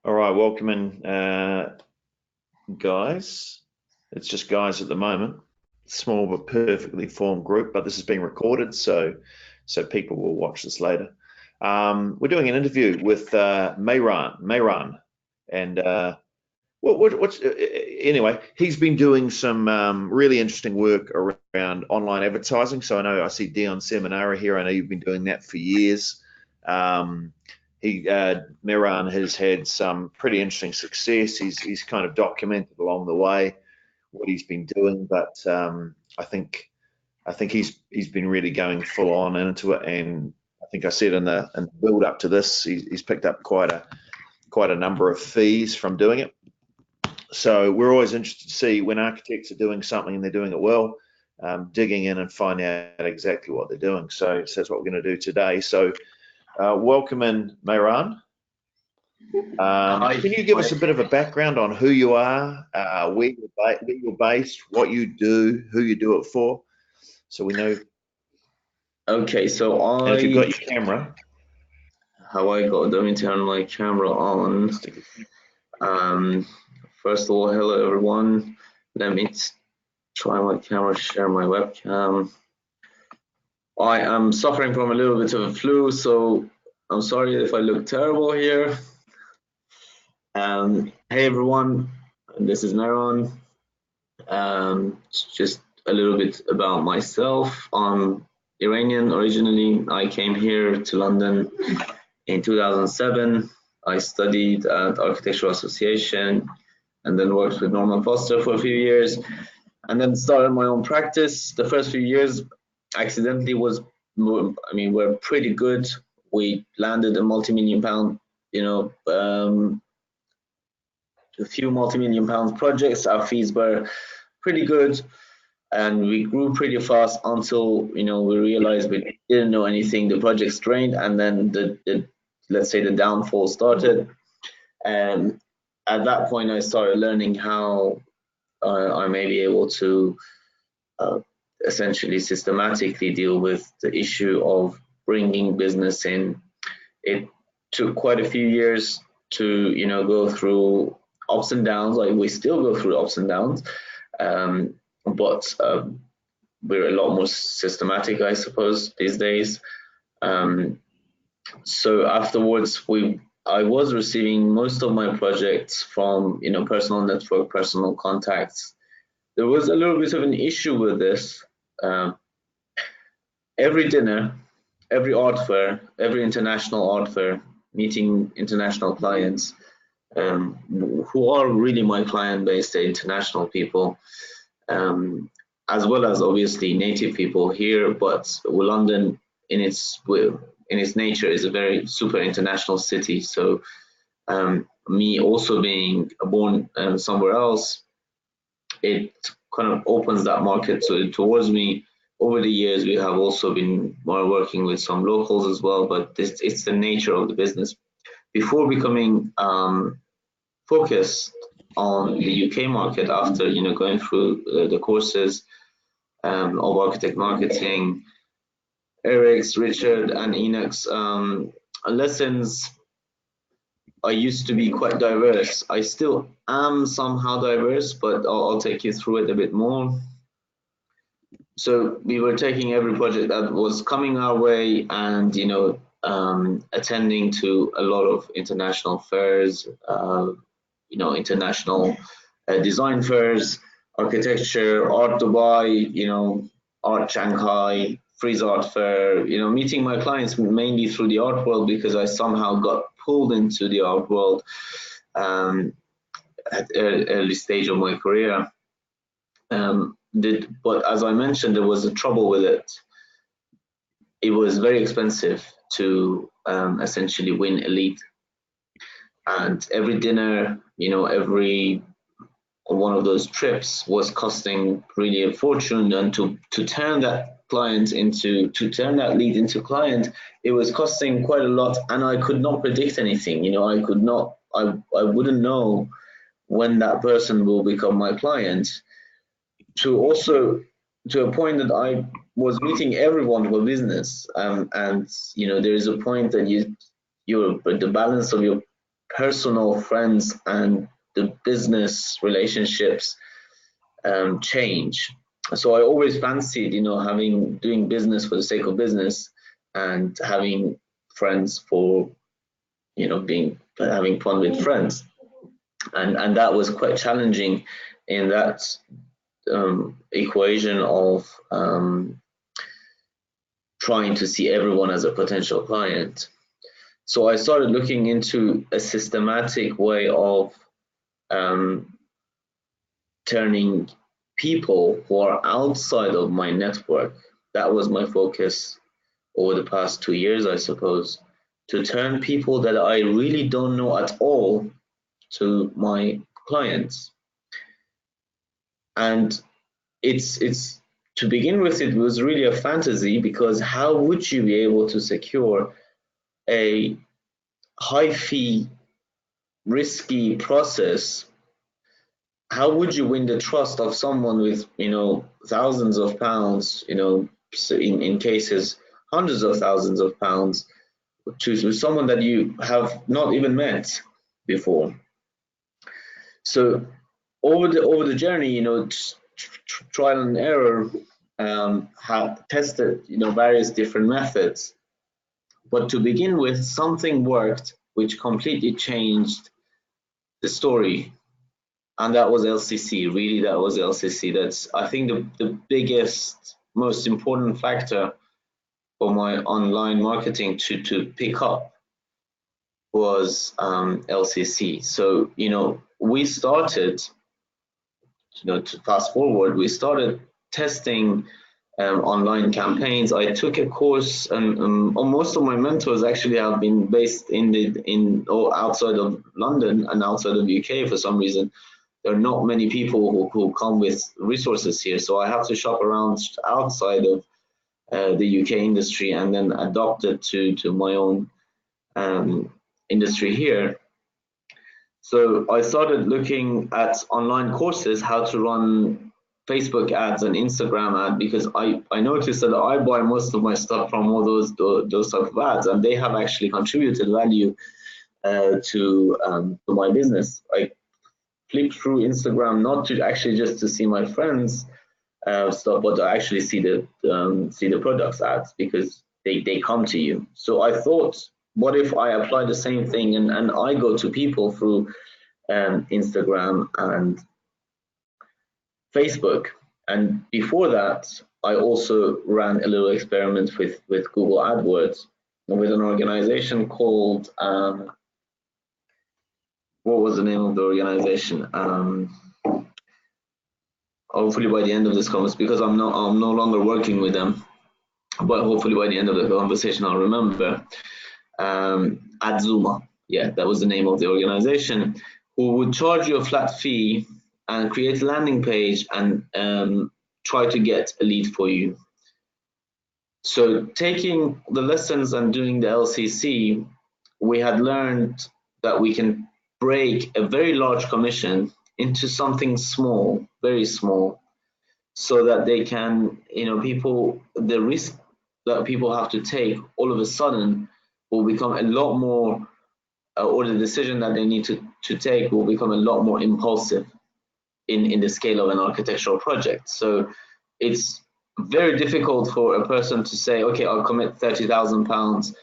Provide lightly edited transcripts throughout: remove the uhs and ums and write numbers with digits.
All right, welcome in, guys. It's just guys at the moment. Small but perfectly formed group, but this is being recorded, so people will watch this later. We're doing an interview with Mehran, and anyway, he's been doing some really interesting work around online advertising. So I see Dion Seminara here. I know you've been doing that for years. Mehran has had some pretty interesting success. He's kind of documented along the way what he's been doing, but I think he's been really going full on into it. And I think I said in the build up to this, he's picked up quite a number of fees from doing it. So we're always interested to see when architects are doing something and they're doing it well, digging in and finding out exactly what they're doing. So that's what we're going to do today. So welcome in, Mehran. Can you give us a bit of a background on who you are, where you're based, what you do, who you do it for, so we know? Okay, so and if you've got your camera. How I got them to turn my camera on. First of all, hello everyone. Let me try my camera, share my webcam. I am suffering from a little bit of a flu, so I'm sorry if I look terrible here. Hey everyone, this is Mehran. Just a little bit about myself. I'm Iranian originally. I came here to London in 2007. I studied at Architectural Association and then worked with Norman Foster for a few years, and then started my own practice. The first few years accidentally were pretty good. We landed a multi-million pound, a few multi-million pound projects. Our fees were pretty good, and we grew pretty fast until we realized we didn't know anything. The projects drained, and then let's say the downfall started. And at that point, I started learning how I may be able to essentially systematically deal with the issue of bringing business in. It took quite a few years to go through ups and downs. Like, we still go through ups and downs, but we're a lot more systematic, I suppose, these days. So afterwards, I was receiving most of my projects from personal network, personal contacts. There was a little bit of an issue with this. Every dinner, every art fair, every international art fair, meeting international clients, who are really my client base, the international people, as well as obviously native people here. But London, in its nature, is a very super international city. So me also being born somewhere else, it kind of opens that market towards me. Over the years, we have also been more working with some locals as well, but it's the nature of the business. Before becoming focused on the UK market, after going through the courses of architect marketing, Eric's, Richard, and Enoch's lessons, I used to be quite diverse. I still am somehow diverse, but I'll take you through it a bit more. So we were taking every project that was coming our way, and attending to a lot of international fairs, international design fairs, architecture, Art Dubai, Art Shanghai, Frieze Art Fair, meeting my clients mainly through the art world, because I somehow got pulled into the art world at an early stage of my career. But as I mentioned, there was a trouble with it. It was very expensive to essentially win a lead, and every dinner, every one of those trips was costing really a fortune. And to turn that lead into client, it was costing quite a lot, and I could not predict anything. I wouldn't know when that person will become my client. To a point that I was meeting everyone for business, and there is a point that the balance of your personal friends and the business relationships change. So I always fancied, doing business for the sake of business and having friends for, having fun with friends. And that was quite challenging in that equation of trying to see everyone as a potential client. So I started looking into a systematic way of turning people who are outside of my network. That was my focus over the past 2 years, I suppose, to turn people that I really don't know at all to my clients. And it's to begin with, it was really a fantasy, because how would you be able to secure a high fee, risky process? How would you win the trust of someone with, thousands of pounds, so in cases, hundreds of thousands of pounds, to someone that you have not even met before? So over the journey, trial and error, have tested, various different methods. But to begin with, something worked which completely changed the story. And that was LCC. Really, that was LCC. That's, I think, the biggest, most important factor for my online marketing to pick up was LCC. So, we started, to fast forward, we started testing online campaigns. I took a course, and most of my mentors actually have been based outside of London and outside of UK. For some reason, there are not many people who come with resources here, so I have to shop around outside of the UK industry and then adopt it to my own industry here. So I started looking at online courses, how to run Facebook ads and Instagram ads, because I noticed that I buy most of my stuff from all those type of ads, and they have actually contributed value to my business. I flip through Instagram not to actually just to see my friends stuff, but to actually see the products ads, because they come to you. So I thought, what if I apply the same thing and I go to people through Instagram and Facebook? And before that, I also ran a little experiment with Google AdWords with an organization called what was the name of the organization? Hopefully by the end of this conversation, because I'm no longer working with them, but hopefully by the end of the conversation I'll remember. Adzuma, yeah, that was the name of the organization, who would charge you a flat fee and create a landing page and try to get a lead for you. So taking the lessons and doing the LCC, we had learned that we can break a very large commission into something small, very small, so that they can, the risk that people have to take all of a sudden will become a lot more, or the decision that they need to take will become a lot more impulsive in the scale of an architectural project. So it's very difficult for a person to say, okay, I'll commit £30,000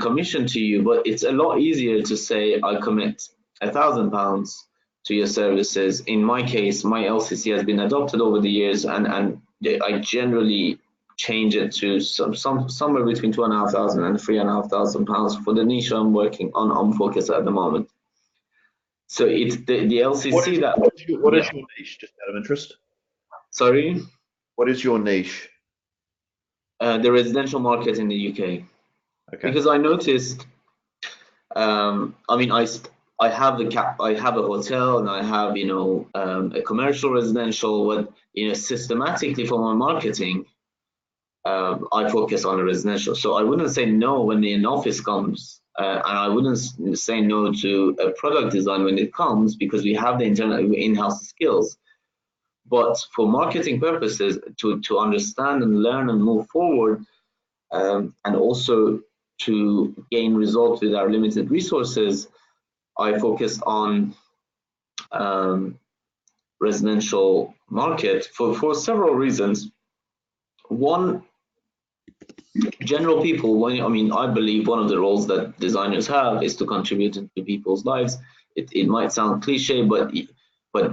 commission to you, but it's a lot easier to say I commit £1,000 to your services. In my case, my LCC has been adopted over the years, and I generally change it to somewhere between £2,500 and £3,500 for the niche I'm working on. I'm focused at the moment. So it's the LCC. What is your niche, just out of interest? Sorry? What is your niche? The residential market in the UK. Okay. Because I noticed, I have a hotel, and I have, a commercial residential, but, systematically for my marketing, I focus on a residential. So I wouldn't say no when the in-office comes, and I wouldn't say no to a product design when it comes, because we have the internal in-house skills. But for marketing purposes, to understand and learn and move forward, and also to gain results with our limited resources, I focused on residential market for several reasons. One, general people, I believe one of the roles that designers have is to contribute into people's lives. It might sound cliche, but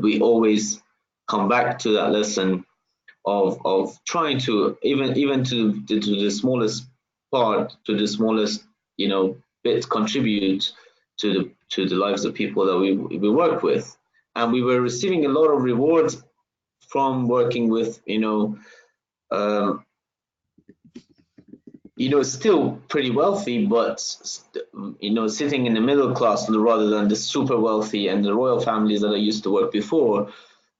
we always come back to that lesson of trying to even to the smallest part, to the smallest bit, contribute to the lives of people that we work with. And we were receiving a lot of rewards from working with still pretty wealthy, but sitting in the middle class rather than the super wealthy and the royal families that I used to work before.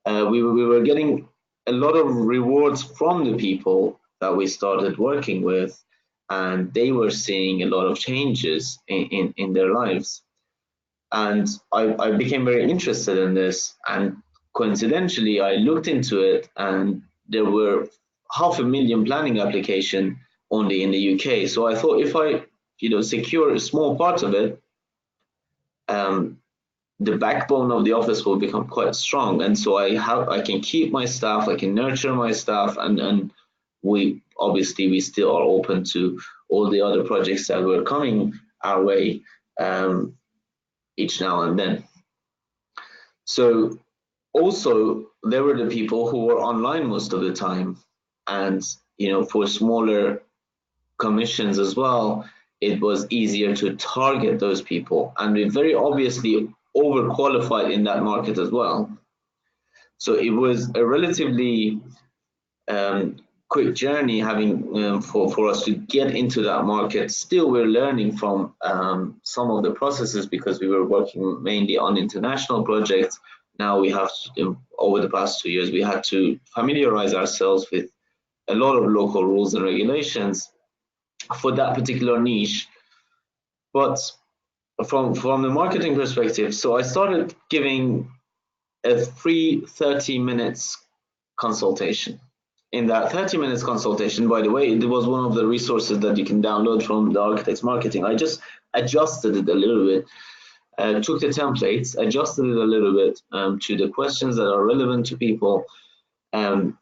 We were getting a lot of rewards from the people that we started working with, and they were seeing a lot of changes in their lives. And I became very interested in this, and coincidentally I looked into it, and there were 500,000 planning applications only in the UK. So I thought, if I secure a small part of it, the backbone of the office will become quite strong. And so I can keep my staff, I can nurture my staff, and we still are open to all the other projects that were coming our way each now and then. So also there were the people who were online most of the time, and for smaller commissions as well, it was easier to target those people, and we very obviously overqualified in that market as well. So it was a relatively quick journey having for us to get into that market. Still, we're learning from some of the processes, because we were working mainly on international projects. Now we have over the past 2 years, we had to familiarize ourselves with a lot of local rules and regulations for that particular niche. But from the marketing perspective, so I started giving a free 30 minutes consultation. In that 30 minutes consultation, by the way, it was one of the resources that you can download from the Architects Marketing. I just adjusted it a little bit, took the templates, adjusted it a little bit to the questions that are relevant to people, and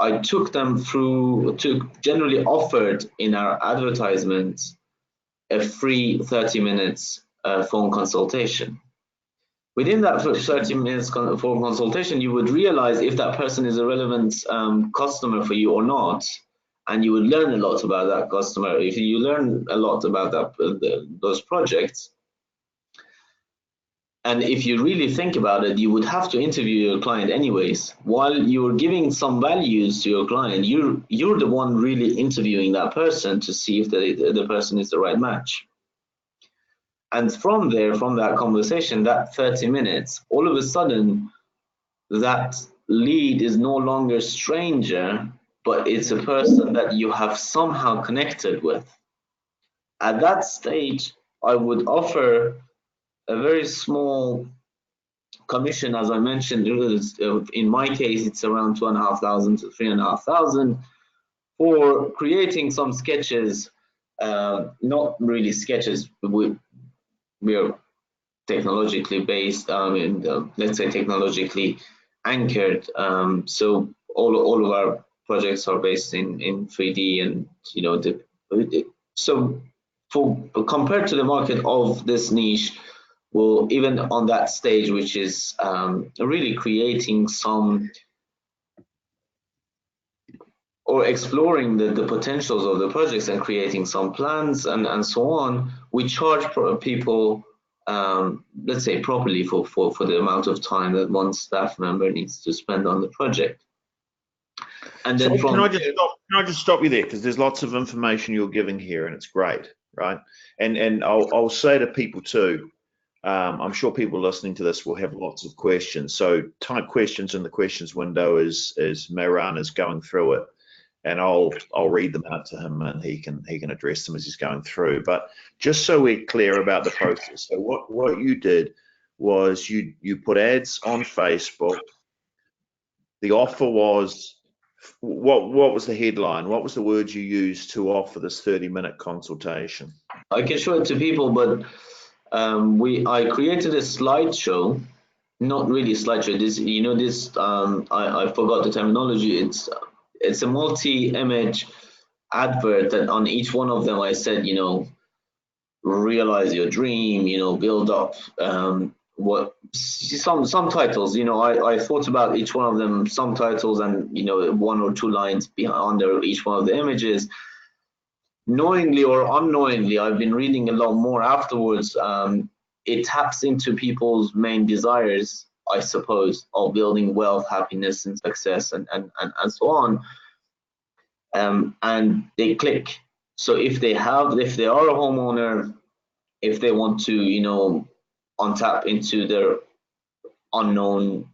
I took them through to generally offered in our advertisements a free 30 minutes phone consultation. Within that 30 minutes phone consultation, you would realize if that person is a relevant customer for you or not, and you would learn a lot about that customer. If you learn a lot about those projects, and if you really think about it, you would have to interview your client anyways. While you're giving some values to your client, you're the one really interviewing that person to see if the person is the right match. And from there, from that conversation, that 30 minutes, all of a sudden, that lead is no longer a stranger, but it's a person that you have somehow connected with. At that stage, I would offer a very small commission, as I mentioned. In my case, it's around 2,500 to 3,500 for creating some sketches, not really sketches. We are technologically based, let's say technologically anchored. So all of our projects are based in 3D, and so compared to the market of this niche, well, even on that stage, which is really creating some or exploring the potentials of the projects and creating some plans and so on, we charge people, let's say, properly for the amount of time that one staff member needs to spend on the project. And then can I just stop you there, because there's lots of information you're giving here, and it's great, right? And I'll say to people too, I'm sure people listening to this will have lots of questions. So type questions in the questions window as Mehran is going through it, and I'll read them out to him, and he can address them as he's going through. But just so we're clear about the process, so what you did was you put ads on Facebook. The offer was, what was the headline? What was the word you used to offer this 30-minute consultation? I can show it to people, but I created a slideshow, not really slideshow. This, you know, this I forgot the terminology. It's a multi-image advert that on each one of them I said, you know, realize your dream, you know, build up what some titles, you know, I thought about each one of them, some titles, and you know, 1 or 2 lines under each one of the images. Knowingly or unknowingly, I've been reading a lot more afterwards. It taps into people's main desires, I suppose, of building wealth, happiness, and success, and so on. And they click. So if they are a homeowner, if they want to, you know, untap into their unknown,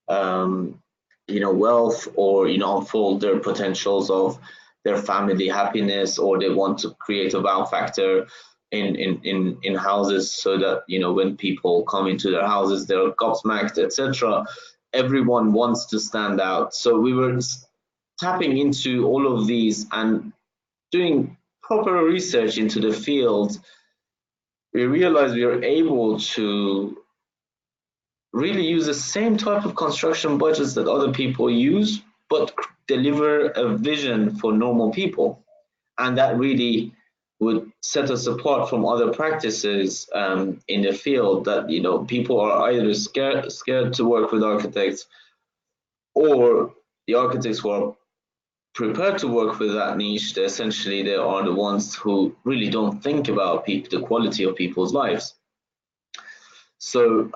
you know, wealth, or, you know, unfold their potentials of their family happiness, or they want to create a wow factor in houses, so that, you know, when people come into their houses, they're gobsmacked, etc. Everyone wants to stand out. So we were tapping into all of these and doing proper research into the field. We realized we are able to really use the same type of construction budgets that other people use, but deliver a vision for normal people. And that really would set us apart from other practices in the field, that, you know, people are either scared to work with architects, or the architects who are prepared to work with that niche, essentially they are the ones who really don't think about the quality of people's lives. So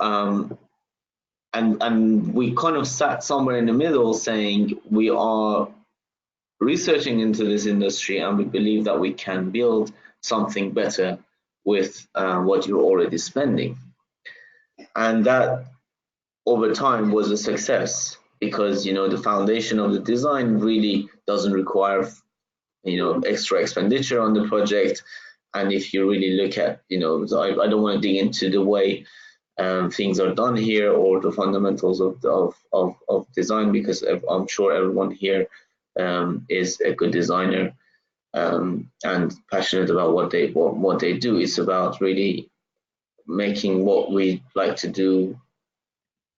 and we kind of sat somewhere in the middle, saying we are researching into this industry, and we believe that we can build something better with what you're already spending. And that over time was a success, because, you know, the foundation of the design really doesn't require, you know, extra expenditure on the project. And if you really look at, you know, I don't want to dig into the way things are done here, or the fundamentals of design, because I'm sure everyone here is a good designer and passionate about what they do. It's about really making what we like to do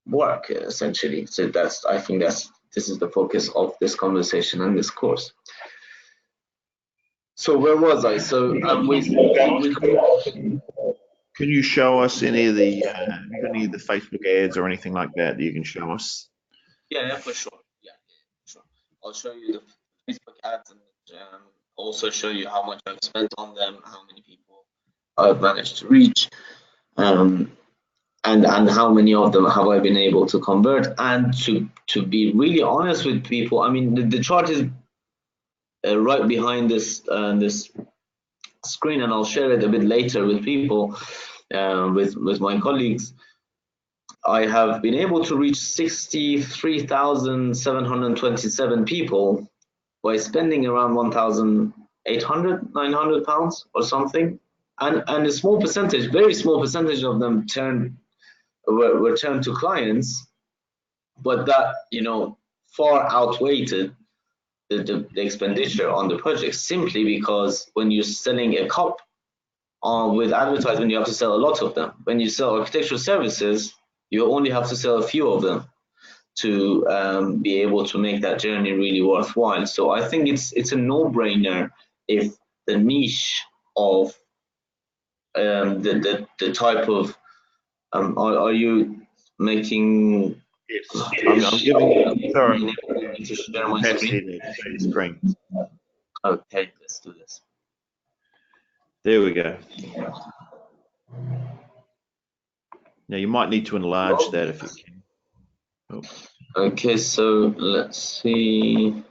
work, essentially. So I think this is the focus of this conversation and this course. So where was I? So can you show us any of the Facebook ads or anything like that you can show us? Yeah, for sure. Yeah, sure. I'll show you the Facebook ads, and also show you how much I've spent on them, how many people I've managed to reach, and how many of them have I been able to convert. And to be really honest with people, I mean, the chart is right behind this screen, and I'll share it a bit later with people, with my colleagues. I have been able to reach 63,727 people by spending around 1,800, 900 pounds or something, and a small percentage, very small percentage of them were turned to clients, but that, you know, far outweighed the expenditure on the project, simply because when you're selling a cup with advertisement, you have to sell a lot of them. When you sell architectural services, you only have to sell a few of them to be able to make that journey really worthwhile. So I think it's a no-brainer if the niche of the type of are you making? Yes, I'm giving. Sorry, to share my screen. Okay, let's do this. There we go. Now you might need to enlarge that if you can. Oh. Okay, so let's see.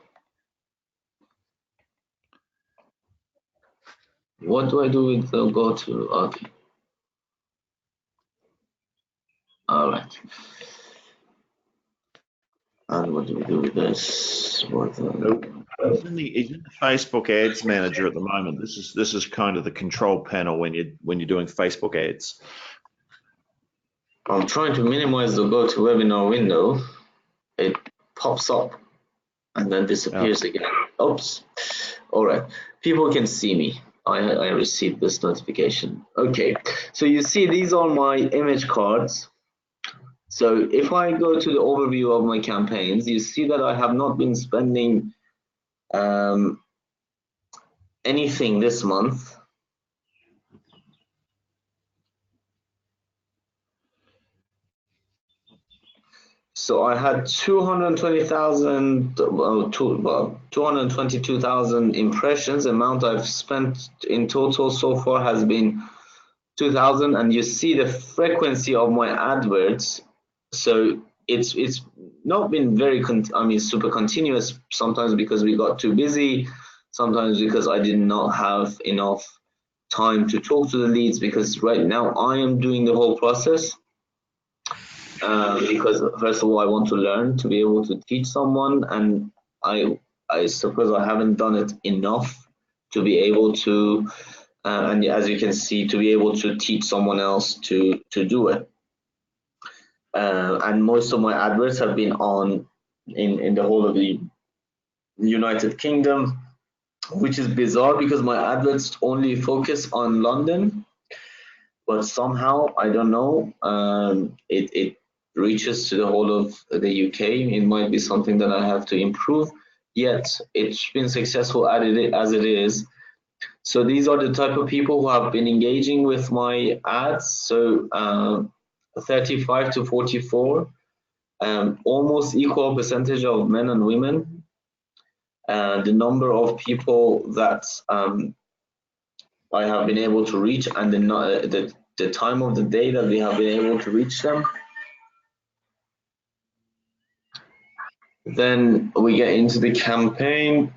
What do I do with the go to? Okay. All right. And what do we do with this? He's in the Facebook Ads Manager at the moment. This is kind of the control panel when you're doing Facebook ads. I'm trying to minimize the go to webinar window. It pops up and then disappears again. Oops. All right. People can see me. I received this notification. Okay, so you see these are my image cards. So if I go to the overview of my campaigns, you see that I have not been spending anything this month. So I had 220,000, 222,000 impressions. The amount I've spent in total so far has been 2,000, and you see the frequency of my adverts. So it's not been very super continuous, sometimes because we got too busy, sometimes because I did not have enough time to talk to the leads, because right now I am doing the whole process. Because first of all, I want to learn to be able to teach someone, and I suppose I haven't done it enough to be able to, and as you can see, to be able to teach someone else to do it. And most of my adverts have been on in the whole of the United Kingdom, which is bizarre because my adverts only focus on London, but somehow, I don't know, it reaches to the whole of the UK. It might be something that I have to improve, yet it's been successful as it is. So these are the type of people who have been engaging with my ads. So 35 to 44, almost equal percentage of men and women. The number of people that I have been able to reach, and the time of the day that we have been able to reach them. Then we get into the campaign,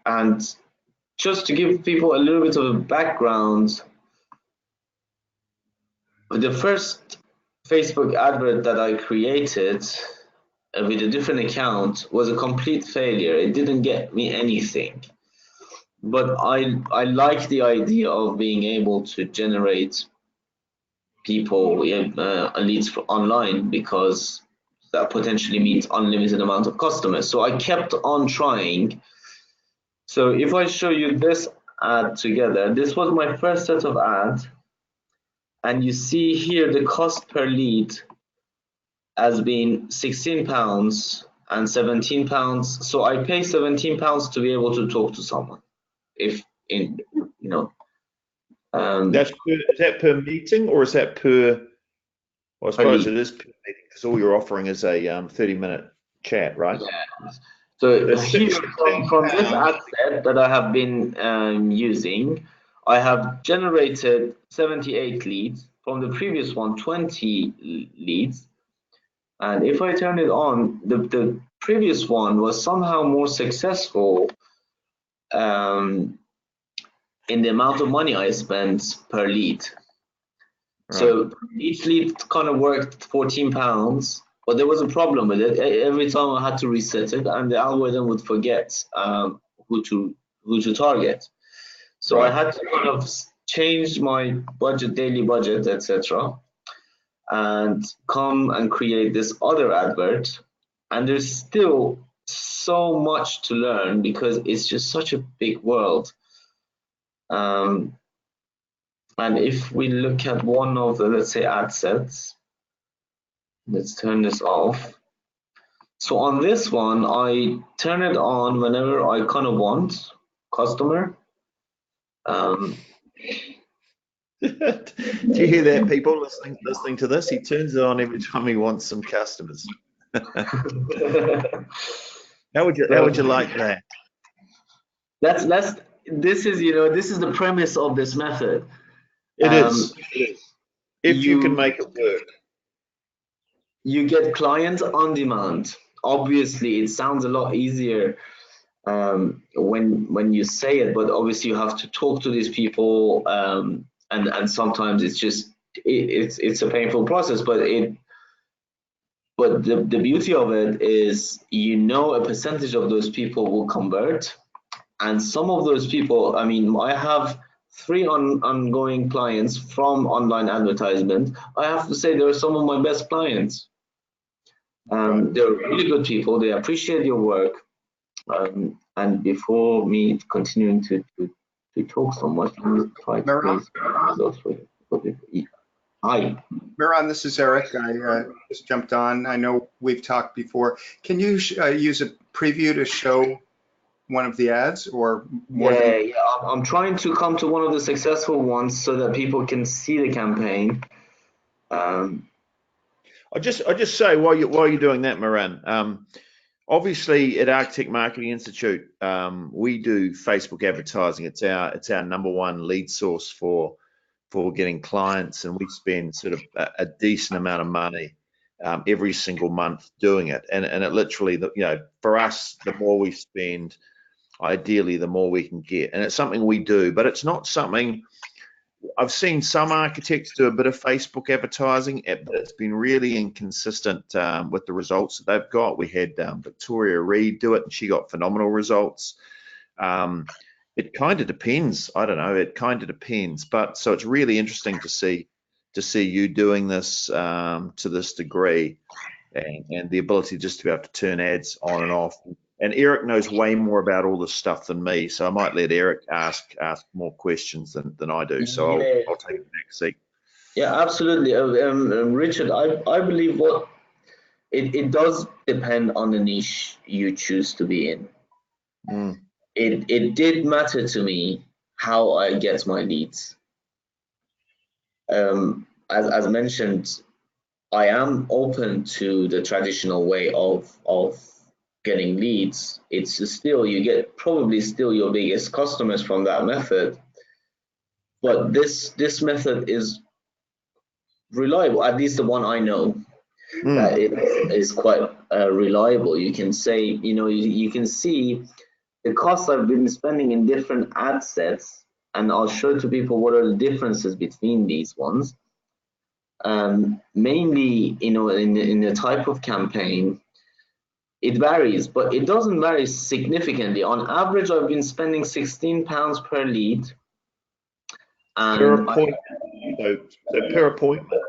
and just to give people a little bit of a background, the first Facebook advert that I created with a different account was a complete failure. It didn't get me anything. But I like the idea of being able to generate people leads for online, because that potentially means unlimited amount of customers. So I kept on trying. So if I show you this ad together, this was my first set of ads, and you see here the cost per lead has been £16 and £17. So I pay £17 to be able to talk to someone. If in That's is that per meeting, or is that per? Well, I suppose it is per meeting, because all you're offering is a 30-minute chat, right? Yeah. So here from this ad set that I have been using, I have generated 78 leads. From the previous one, 20 leads. And if I turn it on, the previous one was somehow more successful in the amount of money I spent per lead. Right. So each lead kind of worked £14, but there was a problem with it. Every time I had to reset it, and the algorithm would forget who to target. So right. I had to kind of change my budget, daily budget, etc., and come and create this other advert. And there's still so much to learn, because it's just such a big world. And if we look at one of the, let's say, ad sets, let's turn this off. So on this one, I turn it on whenever I kind of want customer. Do you hear that, people listening to this? He turns it on every time he wants some customers. How would you like that? This is the premise of this method. It is. If you can make it work. You get clients on demand. Obviously, it sounds a lot easier when you say it, but obviously you have to talk to these people, and sometimes it's a painful process. But the beauty of it is, a percentage of those people will convert, and some of those people, I have 3 ongoing clients from online advertisement. I have to say, they're some of my best clients. They're really good people. They appreciate your work. And before me continuing to to talk so much and try to raise results for people. Hi. Mehran, this is Eric. I just jumped on. I know we've talked before. Can you use a preview to show one of the ads or more? Yeah, I'm trying to come to one of the successful ones so that people can see the campaign. I'll just say while you're doing that, Mehran, obviously at Architect Marketing Institute, we do Facebook advertising. It's our #1 lead source for getting clients, and we spend sort of a decent amount of money every single month doing it. And it literally, for us, the more we spend, ideally, the more we can get. And it's something we do, but it's not something. I've seen some architects do a bit of Facebook advertising, but it's been really inconsistent with the results that they've got. We had Victoria Reed do it, and she got phenomenal results. It kind of depends. I don't know. It kind of depends. But so it's really interesting to see you doing this to this degree, and the ability just to be able to turn ads on and off. And Eric knows way more about all this stuff than me, so I might let Eric ask more questions than I do. So I'll take the next seat. Yeah, absolutely. Richard, I believe it does depend on the niche you choose to be in. It did matter to me how I get my leads. As mentioned, I am open to the traditional way of getting leads. It's still, you get probably still your biggest customers from that method, but this method is reliable, at least the one I know. That it is quite reliable. You can say, you can see the costs I've been spending in different ad sets, and I'll show to people what are the differences between these ones. Mainly, in the type of campaign, it varies, but it doesn't vary significantly. On average, I've been spending £16 per lead. Per appointment. So per appointment.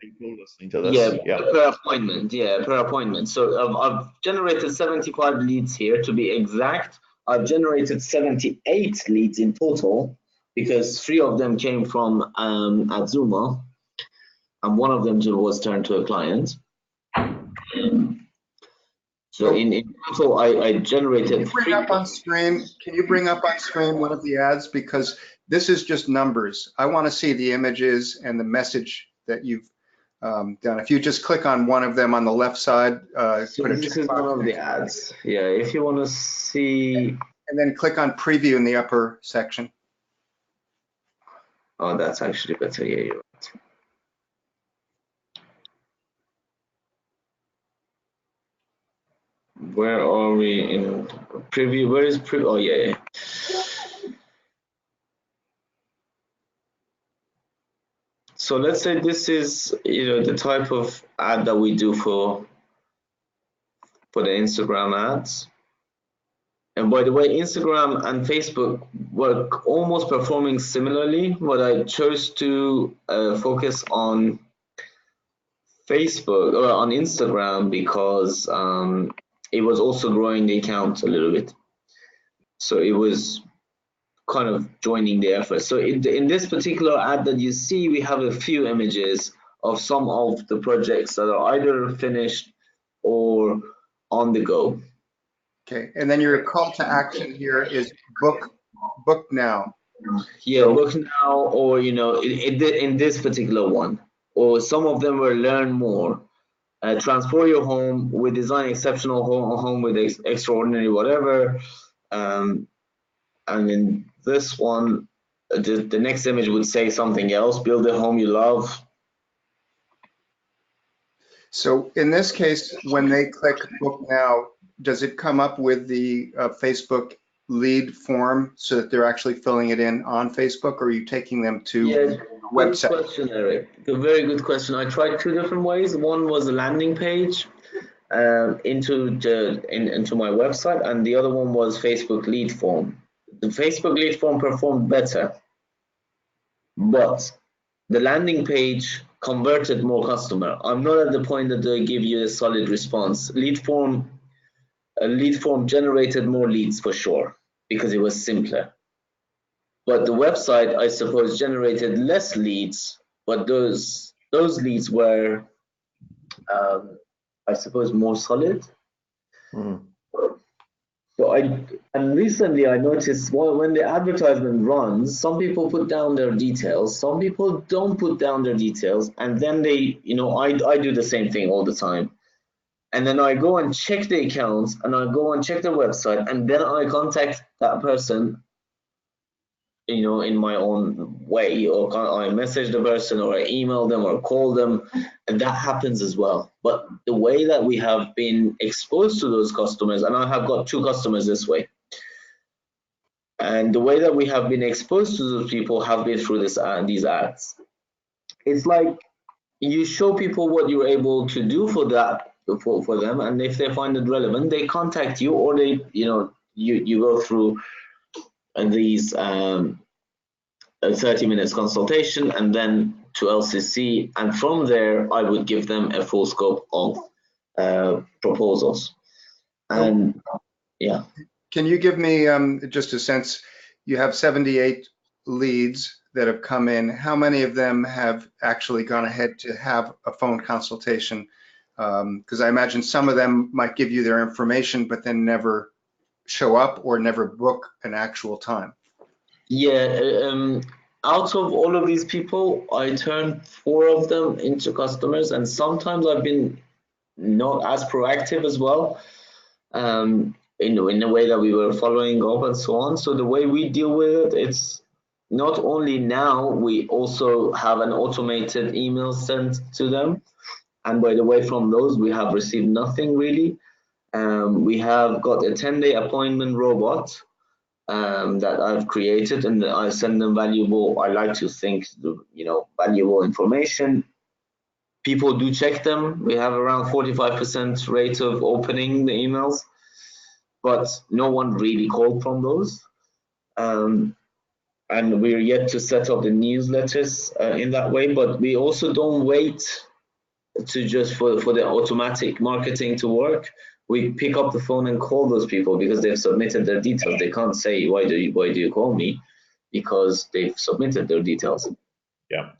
People listening to this. Yeah, per appointment. Yeah, per appointment. So I've generated 75 leads here, to be exact. I've generated 78 leads in total, because 3 of them came from Azuma, and 1 of them was turned to a client. So in total, I generated. Can you bring up on screen one of the ads, because this is just numbers. I want to see the images and the message that you've done. If you just click on one of them on the left side. So this is one of the ads. Yeah, if you want to see. And then click on preview in the upper section. Oh, that's actually better. Yeah, you're right. Where are we in preview? Where is preview? Oh, yeah. So let's say this is, the type of ad that we do for the Instagram ads. And by the way, Instagram and Facebook were almost performing similarly, but I chose to focus on Facebook or on Instagram because it was also growing the account a little bit. So it was kind of joining the effort. So in this particular ad that you see, we have a few images of some of the projects that are either finished or on the go. Okay, and then your call to action here is book now. Yeah, book now, or in this particular one, or some of them were learn more. Transform your home with design exceptional home with extraordinary whatever. And in this one, the next image would say something else. Build a home you love. So in this case, when they click book now, does it come up with the Facebook lead form so that they're actually filling it in on Facebook, or are you taking them to the website? Good question, Eric. A very good question. I tried 2 different ways. One was a landing page into my website, and the other one was Facebook lead form. The Facebook lead form performed better, but the landing page converted more customer. I'm not at the point that they give you a solid response. Lead form generated more leads for sure because it was simpler. but the website, I suppose, generated less leads, but those leads were, I suppose, more solid. Mm. So and recently I noticed, well, when the advertisement runs, some people put down their details, some people don't put down their details, and then they, I do the same thing all the time. And then I go and check the accounts, and I go and check their website, and then I contact that person, in my own way, or I message the person, or I email them, or call them, and that happens as well. But the way that we have been exposed to those customers, and I have got 2 customers this way, and the way that we have been exposed to those people have been through these ads. It's like you show people what you're able to do for them, and if they find it relevant, they contact you, or they, you go through these 30 minutes consultation, and then to LCC, and from there I would give them a full scope of proposals. And yeah. Can you give me just a sense? You have 78 leads that have come in. How many of them have actually gone ahead to have a phone consultation? Because I imagine some of them might give you their information, but then never show up or never book an actual time. Yeah, out of all of these people, I turned 4 of them into customers, and sometimes I've been not as proactive as well, in a way that we were following up and so on. So the way we deal with it, it's not only now, we also have an automated email sent to them. And by the way, from those, we have received nothing really. We have got a 10-day appointment robot that I've created, and I send them valuable, I like to think, valuable information. People do check them. We have around 45% rate of opening the emails, but no one really called from those. And we're yet to set up the newsletters in that way, but we also don't wait to just for the automatic marketing to work. We pick up the phone and call those people because they've submitted their details. They can't say, why do you call me? Because they've submitted their details. Yeah.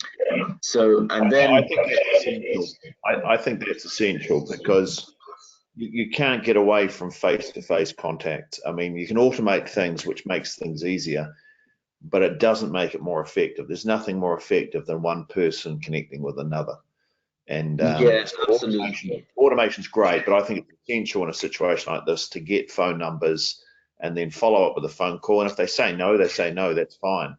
So, and then I think that's essential because you can't get away from face-to-face contact. I mean, you can automate things, which makes things easier, but it doesn't make it more effective. There's nothing more effective than one person connecting with another. And yes, absolutely. Automation's great, but I think it's essential in a situation like this to get phone numbers and then follow up with a phone call. And if they say no, they say no, that's fine.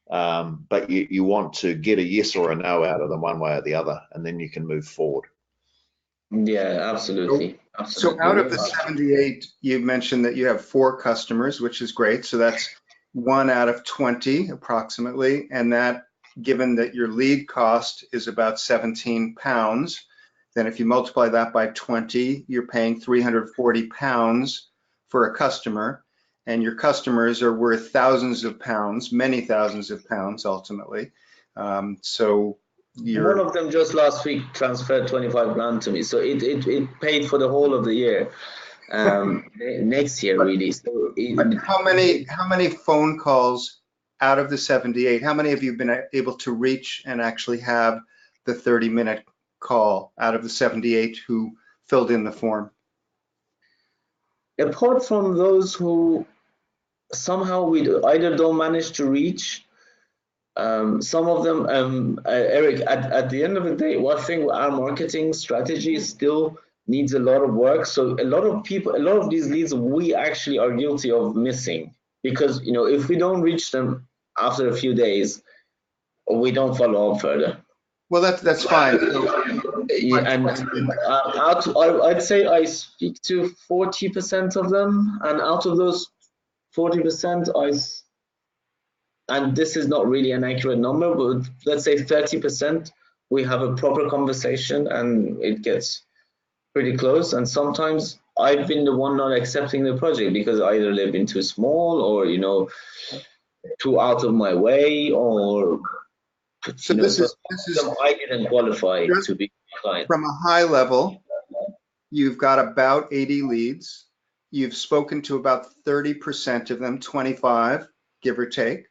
But you want to get a yes or a no out of them one way or the other, and then you can move forward. Yeah, absolutely. So out of the 78, you mentioned that you have 4 customers, which is great. So that's 1 out of 20 approximately. And that, given that your lead cost is about £17, then if you multiply that by 20, you're paying £340 for a customer. And your customers are worth thousands of pounds, many thousands of pounds ultimately. So one of them just last week transferred 25 grand to me, so it paid for the whole of the year. Next year, really. So how many phone calls out of the 78? How many have you been able to reach and actually have the 30-minute call out of the 78 who filled in the form? Apart from those who somehow we either don't manage to reach, some of them, Eric, at the end of the day, one thing, our marketing strategy still needs a lot of work. So a lot of these leads we actually are guilty of missing, because if we don't reach them after a few days, we don't follow up further. Well, that's fine. Yeah, and I'd say I speak to 40% of them, and out of those 40%, and this is not really an accurate number, but let's say 30%, we have a proper conversation and it gets pretty close. And sometimes I've been the one not accepting the project because either they've been too small, or too out of my way, or so this is I didn't qualify to be a client. From a high level, you've got about 80 leads. You've spoken to about 30% of them, 25, give or take.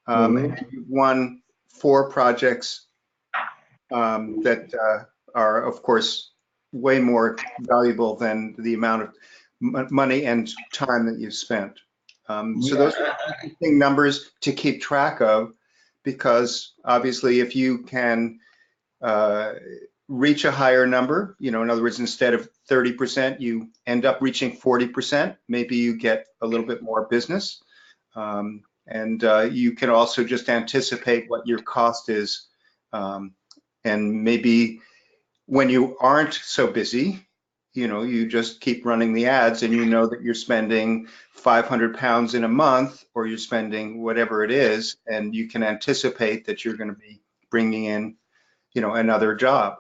And you've won 4 projects that are, of course, way more valuable than the amount of money and time that you've spent. So those are interesting numbers to keep track of, because obviously if you can reach a higher number, in other words, instead of 30%, you end up reaching 40%, maybe you get a little bit more business. And you can also just anticipate what your cost is. And maybe when you aren't so busy, you just keep running the ads, and you know that you're spending £500 in a month, or you're spending whatever it is, and you can anticipate that you're going to be bringing in, another job.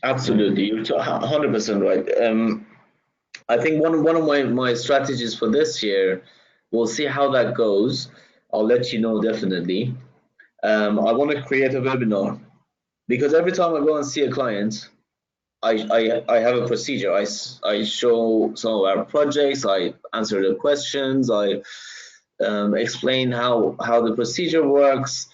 Absolutely, you're 100% right. I think one of my strategies for this year, we'll see how that goes. I'll let you know definitely. I want to create a webinar, because every time I go and see a client, I have a procedure. I show some of our projects, I answer the questions, I explain how the procedure works,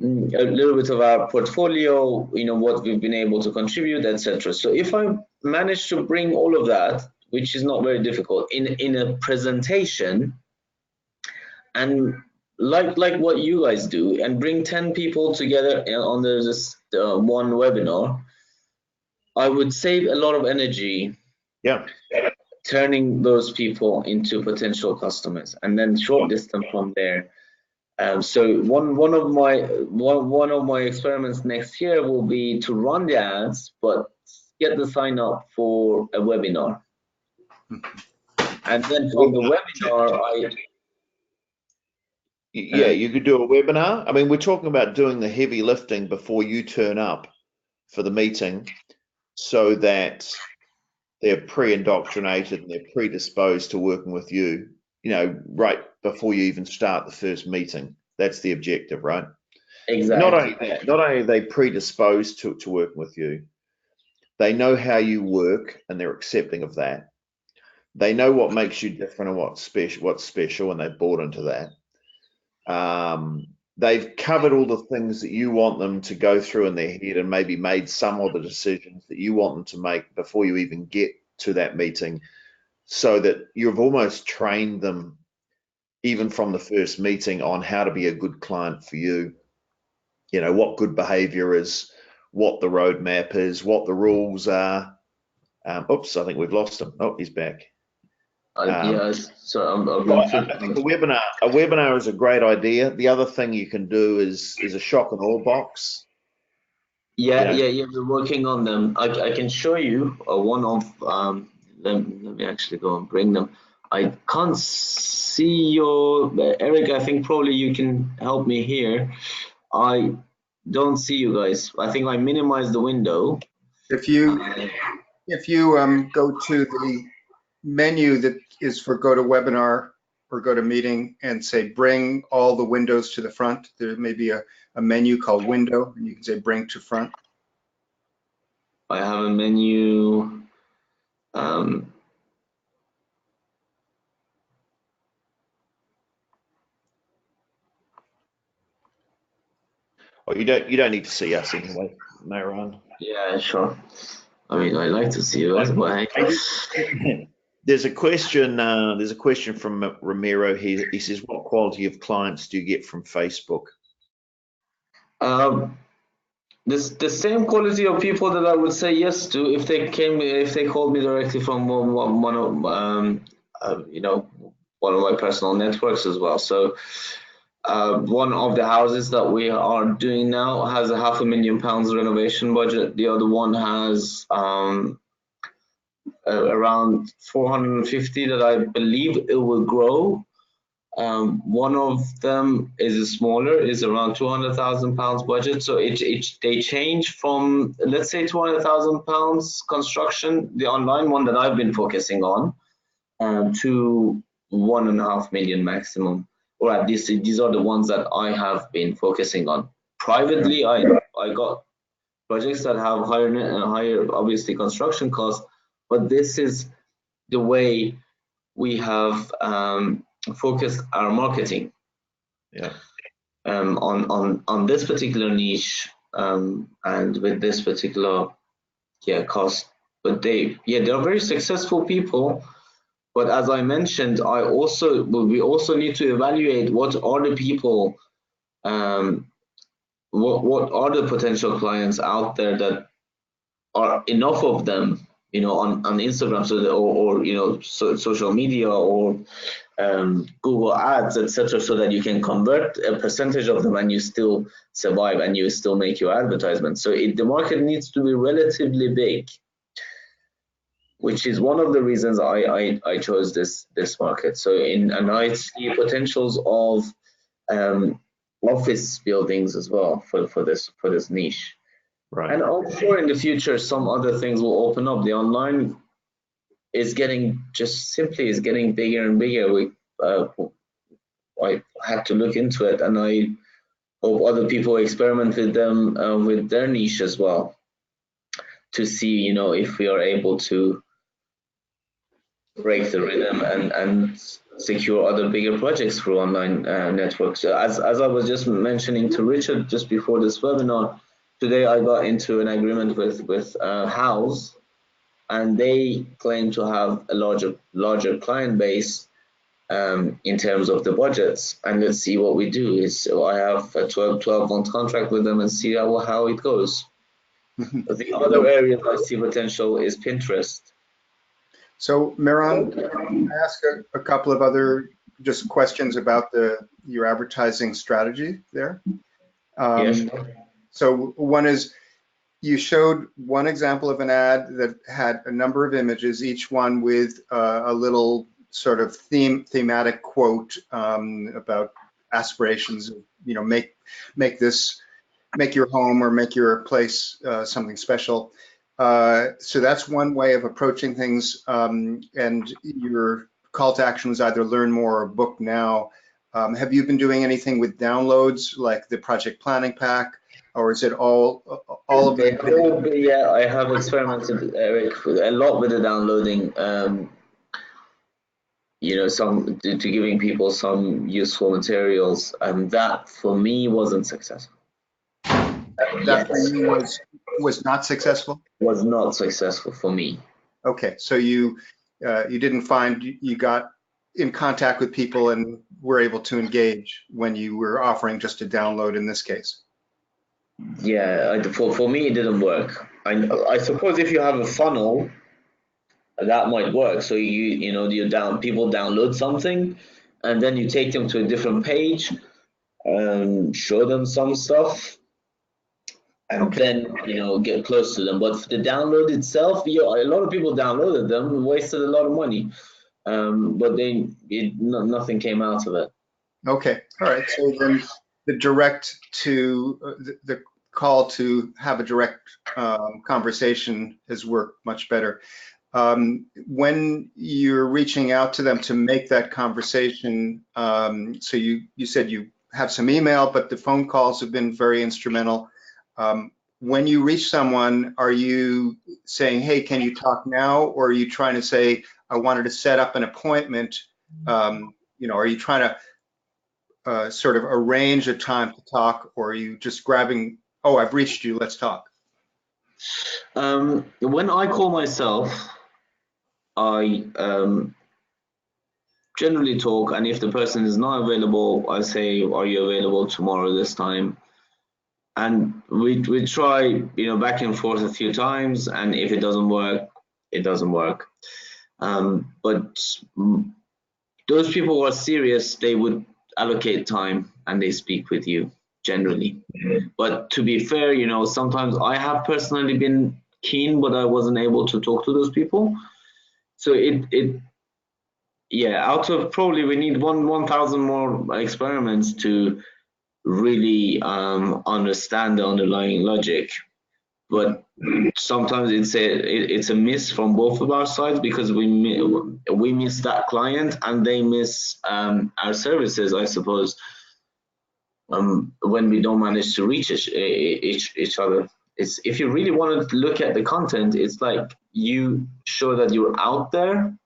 a little bit of our portfolio, what we've been able to contribute, etc. So if I manage to bring all of that, which is not very difficult, in a presentation, and like what you guys do, and bring 10 people together under this one webinar, I would save a lot of energy. Yeah. Turning those people into potential customers, and then shortlist them from there. So one of my experiments next year will be to run the ads, but get the sign up for a webinar. And then from the webinar, you could do a webinar. I mean, we're talking about doing the heavy lifting before you turn up for the meeting, so that they're pre-indoctrinated and they're predisposed to working with you, right before you even start the first meeting. That's the objective, right? Exactly. Not only that, not only are they predisposed to working with you, they know how you work and they're accepting of that. They know what makes you different and what's special, and they've bought into that. They've covered all the things that you want them to go through in their head, and maybe made some of the decisions that you want them to make before you even get to that meeting, so that you've almost trained them even from the first meeting on how to be a good client for you. What good behavior is, what the roadmap is, what the rules are. Oops, I think we've lost him. Oh, he's back. Yes, so I think a webinar is a great idea. The other thing you can do is a shock and awe box. Yeah, we're working on them. I can show you one of let me actually go and bring them. I can't see your Eric. I think probably you can help me here. I don't see you guys. I think I minimized the window. If you go to the menu that is for go to webinar or go to meeting, and say bring all the windows to the front, there may be a menu called window, and you can say bring to front. I have a menu. Oh, you don't need to see us anyway, Mehran. Yeah, sure. I mean, I like to see you guys, but hey. There's a question from Ramiro. He says, what quality of clients do you get from Facebook? The same quality of people that I would say yes to if they called me directly from one of my personal networks as well. So one of the houses that we are doing now has £500,000 renovation budget. The other one has around 450 that I believe it will grow. One of them is smaller, is around £200,000 budget. So they change from, let's say, £200,000 construction, the online one that I've been focusing on, to 1.5 million maximum, or at least these are the ones that I have been focusing on. Privately, I got projects that have higher obviously construction costs, but this is the way we have focused our marketing. Yeah. on this particular niche and with this particular cost. But they're very successful people. But as I mentioned, we also need to evaluate what are the people, what are the potential clients out there that are enough of them, on Instagram, social media or Google Ads, etc., so that you can convert a percentage of them and you still survive and you still make your advertisement. So the market needs to be relatively big, which is one of the reasons I chose this market. So and I see potentials of office buildings as well for this niche. Right. And I'm sure in the future some other things will open up. The online is getting bigger and bigger. I had to look into it, and I hope other people experiment with them with their niche as well, to see if we are able to break the rhythm and secure other bigger projects through online networks. As I was just mentioning to Richard just before this webinar, today I got into an agreement with House, and they claim to have a larger client base in terms of the budgets. And let's see what we do. So I have a 12-month contract with them and see how it goes. But the other area I see potential is Pinterest. So Mehran, can I ask a couple of other just questions about your advertising strategy there? Yes. So one is, you showed one example of an ad that had a number of images, each one with a little sort of thematic quote about aspirations, make your home or make your place something special. So that's one way of approaching things, and your call to action was either learn more or book now. Have you been doing anything with downloads like the project planning pack, or is it all of them? Yeah, I have experimented, Eric, a lot with the downloading. Some to giving people some useful materials, and that for me wasn't successful. That for you was not successful? Was not successful for me. Okay, so you didn't find you got in contact with people and were able to engage when you were offering just a download in this case? Yeah, for me it didn't work. I suppose if you have a funnel, that might work. So people download something, and then you take them to a different page and show them some stuff, and then get close to them. But for the download itself, a lot of people downloaded them, wasted a lot of money, but nothing came out of it. Okay, all right. So then the direct to the call to have a direct conversation has worked much better. When you're reaching out to them to make that conversation, so you said you have some email, but the phone calls have been very instrumental. When you reach someone, are you saying, hey, can you talk now? Or are you trying to say, I wanted to set up an appointment? Are you trying to sort of arrange a time to talk, or are you just grabbing, oh, I've reached you, let's talk? When I call myself, I generally talk, and if the person is not available, I say, are you available tomorrow this time? And we try, back and forth a few times, and if it doesn't work, it doesn't work. But those people who are serious, they would allocate time and they speak with you generally. But to be fair, sometimes I have personally been keen, but I wasn't able to talk to those people. So out of probably we need 1,000 more experiments to really understand the underlying logic. But sometimes it's a miss from both of our sides, because we miss that client and they miss our services, I suppose, when we don't manage to reach each other. If you really want to look at the content, it's like you show that you're out there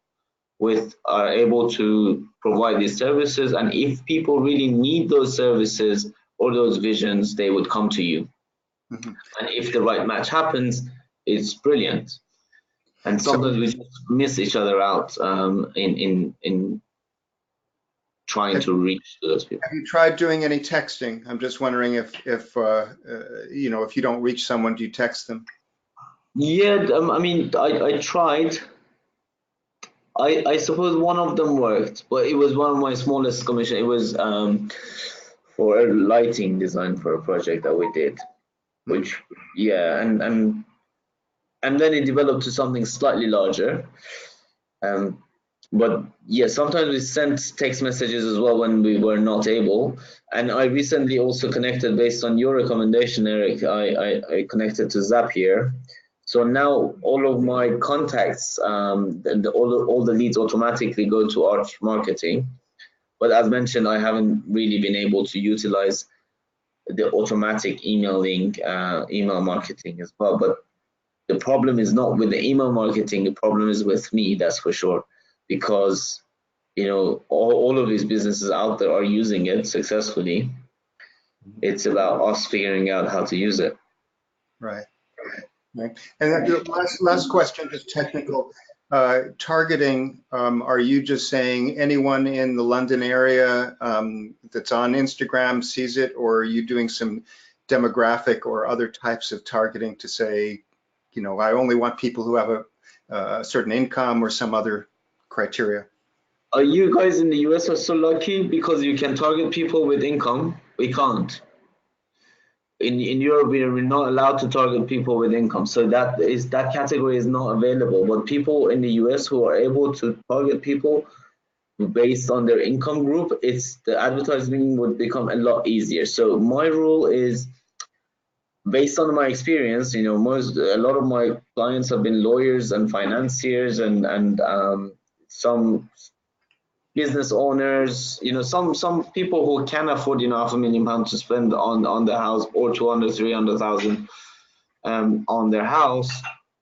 are able to provide these services, and if people really need those services or those visions, they would come to you. Mhm. And if the right match happens, it's brilliant. And sometimes we just miss each other out in trying to reach those people. Have you tried doing any texting? I'm just wondering if you know, if you don't reach someone, do you text them? Yeah, I mean, I tried. I suppose one of them worked, but it was one of my smallest commission. It was for a lighting design for a project that we did, which, yeah, and then it developed to something slightly larger. But yeah, sometimes we sent text messages as well when we were not able. And I recently also connected, based on your recommendation, Eric, I connected to Zapier. So now all of my contacts, all the leads automatically go to Arch Marketing. But as mentioned, I haven't really been able to utilize the automatic emailing, email marketing as well. But the problem is not with the email marketing, the problem is with me, that's for sure. Because, you know, all of these businesses out there are using it successfully. It's about us figuring out how to use it. Right. Right. And then the last question, just technical. Targeting, are you just saying anyone in the London area that's on Instagram sees it, or are you doing some demographic or other types of targeting to say, you know, I only want people who have a certain income or some other criteria? Are you guys in the US are so lucky because you can target people with income? We can't. In Europe, we're not allowed to target people with income, so that category is not available. But people in the US who are able to target people based on their income group, the advertising would become a lot easier. So my rule is, based on my experience, you know, a lot of my clients have been lawyers and financiers and some business owners, you know, some people who can afford, you know, £500,000 to spend on their house, or 200, 300,000 on their house.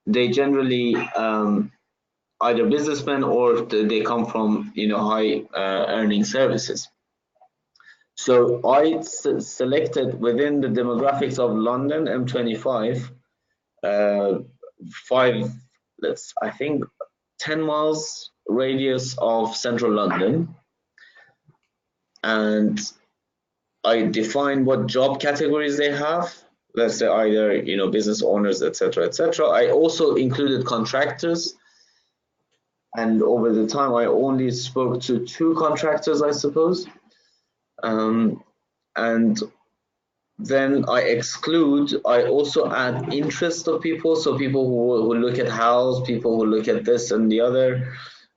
They generally either businessmen or they come from, you know, high earning services. So I selected within the demographics of London M25, I think 10 miles radius of central London, and I define what job categories they have. Let's say either, you know, business owners, etc., etc. I also included contractors, and over the time I only spoke to 2 contractors, I suppose, and then I also add interest of people, so people who look at house, people who look at this and the other,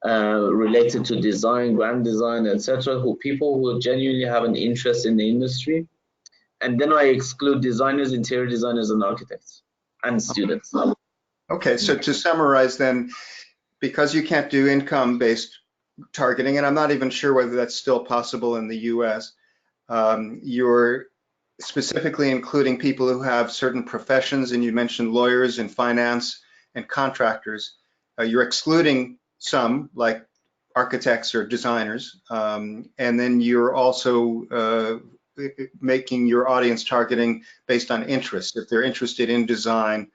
related to design, grand design, etc. People who genuinely have an interest in the industry. And then I exclude designers, interior designers, and architects, and students. Okay, so to summarize then, because you can't do income-based targeting, and I'm not even sure whether that's still possible in the US, you're specifically including people who have certain professions, and you mentioned lawyers and finance and contractors. You're excluding some, like architects or designers, and then you're also making your audience targeting based on interest, if they're interested in design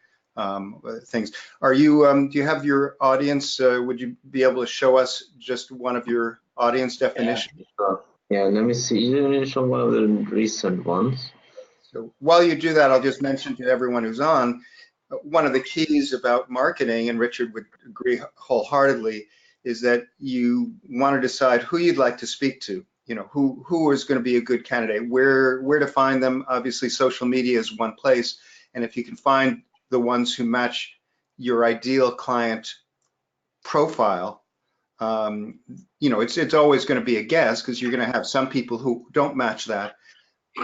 things. Are you, do you have your audience, would you be able to show us just one of your audience definitions? Yeah, sure. Yeah, let me see. You didn't show one of the recent ones. So while you do that, I'll just mention to everyone who's on, one of the keys about marketing, and Richard would agree wholeheartedly, is that you want to decide who you'd like to speak to. You know, who is going to be a good candidate, where to find them. Obviously, social media is one place, and if you can find the ones who match your ideal client profile, you know, it's always going to be a guess, because you're going to have some people who don't match that,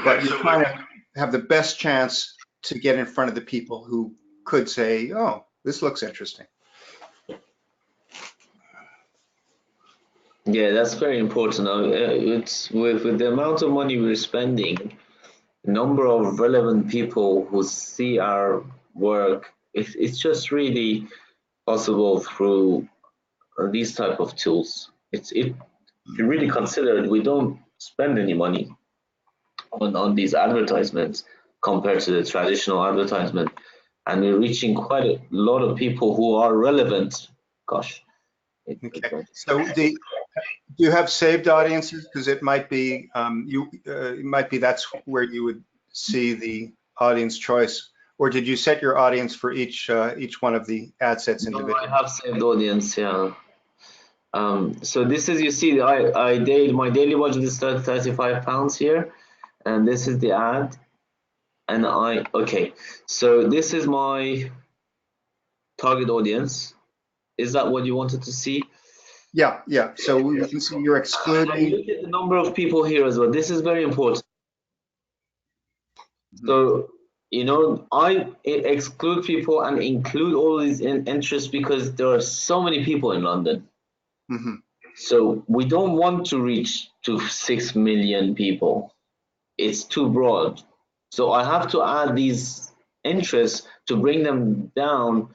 but you're trying to have the best chance to get in front of the people who could say, oh, this looks interesting. Yeah, that's very important. It's with the amount of money we're spending, the number of relevant people who see our work, it's just really possible through these type of tools. If you really consider it, we don't spend any money on these advertisements compared to the traditional advertisement, and we're reaching quite a lot of people who are relevant. Gosh. Okay. So do you have saved audiences? Because it might be it might be that's where you would see the audience choice. Or did you set your audience for each one of the ad sets individually? No, I have saved audience, yeah. So this is, you see, my daily budget is £35 here, and this is the ad, and okay. So this is my target audience. Is that what you wanted to see? Yeah, yeah. So we can see you're excluding. Look at the number of people here as well. This is very important. So, you know, I exclude people and include all these interests because there are so many people in London. Mm-hmm. So we don't want to reach to 6 million people. It's too broad. So I have to add these interests to bring them down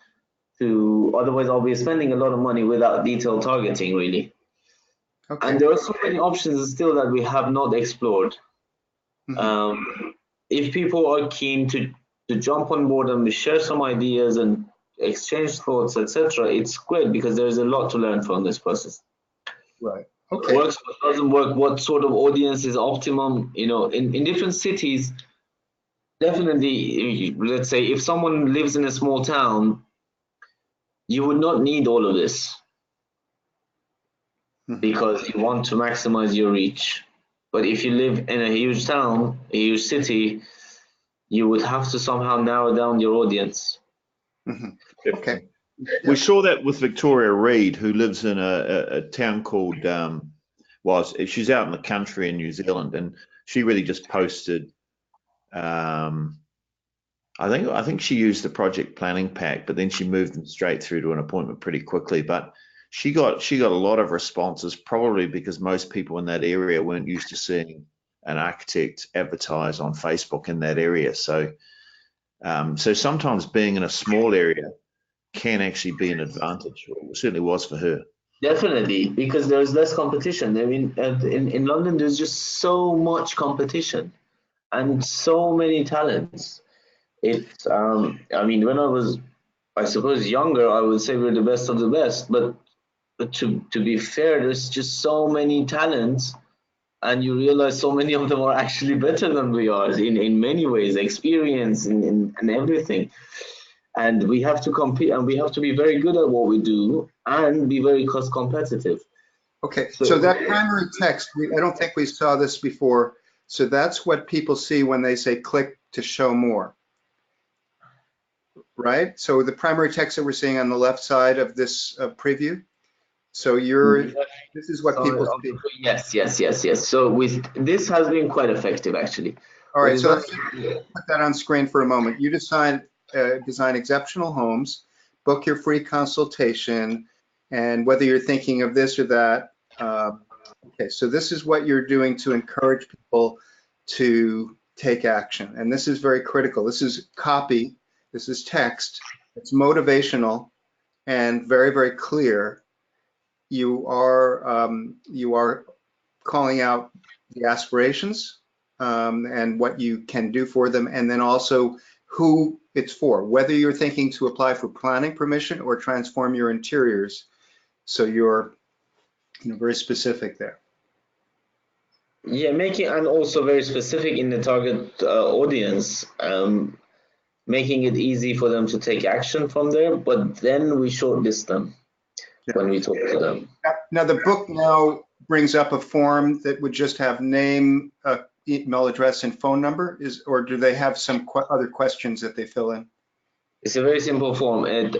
to, otherwise I'll be spending a lot of money without detailed targeting, really. Okay. And there are so many options still that we have not explored. Mm-hmm. If people are keen to jump on board and we share some ideas and exchange thoughts, etc., it's great because there's a lot to learn from this process. Right. Okay. What works, what doesn't work, what sort of audience is optimum, you know, in different cities. Definitely, let's say if someone lives in a small town, you would not need all of this because you want to maximize your reach. But if you live in a huge town, a huge city, you would have to somehow narrow down your audience. Mm-hmm. Okay. We saw that with Victoria Reid, who lives in a town called, she's out in the country in New Zealand, and she really just posted, I think she used the project planning pack, but then she moved them straight through to an appointment pretty quickly. But she got a lot of responses, probably because most people in that area weren't used to seeing an architect advertise on Facebook in that area. So sometimes being in a small area can actually be an advantage. It certainly was for her. Definitely, because there's less competition. I mean, in London, there's just so much competition and so many talents. It's, I mean, when I was, I suppose, younger, I would say we're the best of the best. But to be fair, there's just so many talents, and you realize so many of them are actually better than we are in many ways, experience and everything. And we have to compete, and we have to be very good at what we do and be very cost competitive. Okay, so that primary text, I don't think we saw this before. So that's what people see when they say click to show more, right? So the primary text that we're seeing on the left side of this preview. So this is what people see. Yes. So this has been quite effective, actually. All right, so let's put that on screen for a moment. You design exceptional homes, book your free consultation, and whether you're thinking of this or that. Okay, so this is what you're doing to encourage people to take action. And this is very critical. This is copy, this is text, it's motivational and very, very clear. You are calling out the aspirations and what you can do for them, and then also who it's for, whether you're thinking to apply for planning permission or transform your interiors. So you're very specific there. Yeah, and also very specific in the target audience, making it easy for them to take action from there, but then we shortlist them when we talk to them. Now the book now brings up a form that would just have name, email address, and phone number, or do they have some other questions that they fill in? It's a very simple form. It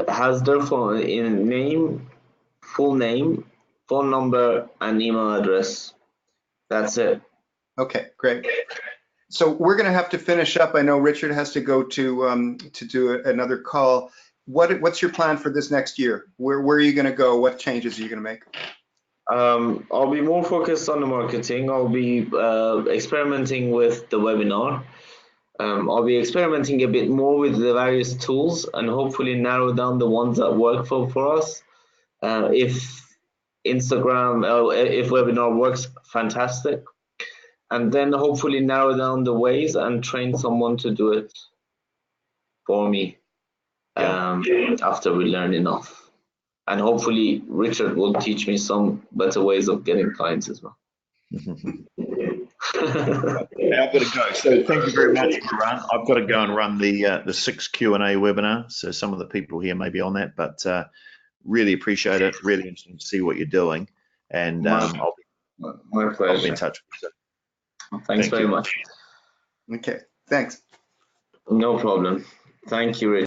has their phone in name, full name, phone number, and email address. That's it. Okay, great. So we're going to have to finish up. I know Richard has to go to do another call. What's your plan for this next year? Where are you going to go? What changes are you going to make? I'll be more focused on the marketing. I'll be experimenting with the webinar. I'll be experimenting a bit more with the various tools and hopefully narrow down the ones that work for us. If Instagram, if webinar works, fantastic. and then hopefully narrow down the ways and train someone to do it for me after we learn enough. And hopefully Richard will teach me some better ways of getting clients as well. Yeah, I've got to go. So thank you very much, Mehran. I've got to go and run the 6 Q&A webinar. So some of the people here may be on that, but really appreciate it. Really interesting to see what you're doing. And my pleasure. I'll be in touch with you. Thanks very much. Okay, thanks. No problem. Thank you, Richard.